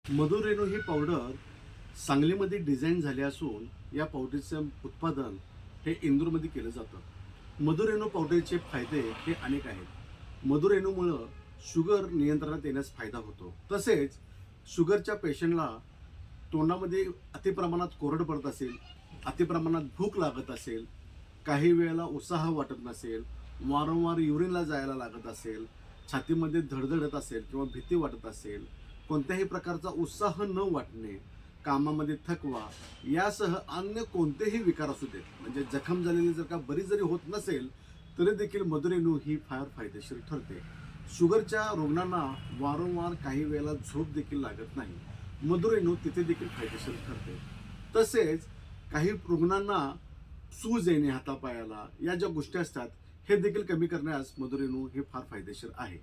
मधुरेणू ही powder सांगलीमध्ये design झाली असून या पावडरचं उत्पादन हे इंदूरमध्ये केलं जातं. मधुरेणू पावडरचे फायदे हे अनेक आहेत. मधुरेणूमुळं शुगर नियंत्रणात येण्यास फायदा होतो. तसेच शुगरच्या पेशंटला तोंडामध्ये अतिप्रमाणात कोरड पडत असेल, अतिप्रमाणात भूक लागत असेल, काही वेळेला उत्साह वाटत नसेल, वारंवार युरिनला जायला लागत असेल, छातीमध्ये धडधडत असेल किंवा भीती वाटत असेल, कोणत्याही प्रकारचा उत्साह न वाटणे, कामामध्ये थकवा यासह अन्य कोणतेही विकार असू देत, म्हणजे जखम झालेली जर का बरी जरी होत नसेल तरी देखील मधुरेणू ही फार फायदेशीर ठरते. शुगरच्या रुग्णांना वारंवार काही वेळेला झोप देखील लागत नाही, मधुरेणू तिथे देखील फायदेशीर ठरते. तसेच काही रुग्णांना सूज येणे हातापायाला या ज्या गोष्टी असतात हे देखील कमी करण्यास मधुरेणू हे फार फायदेशीर आहे.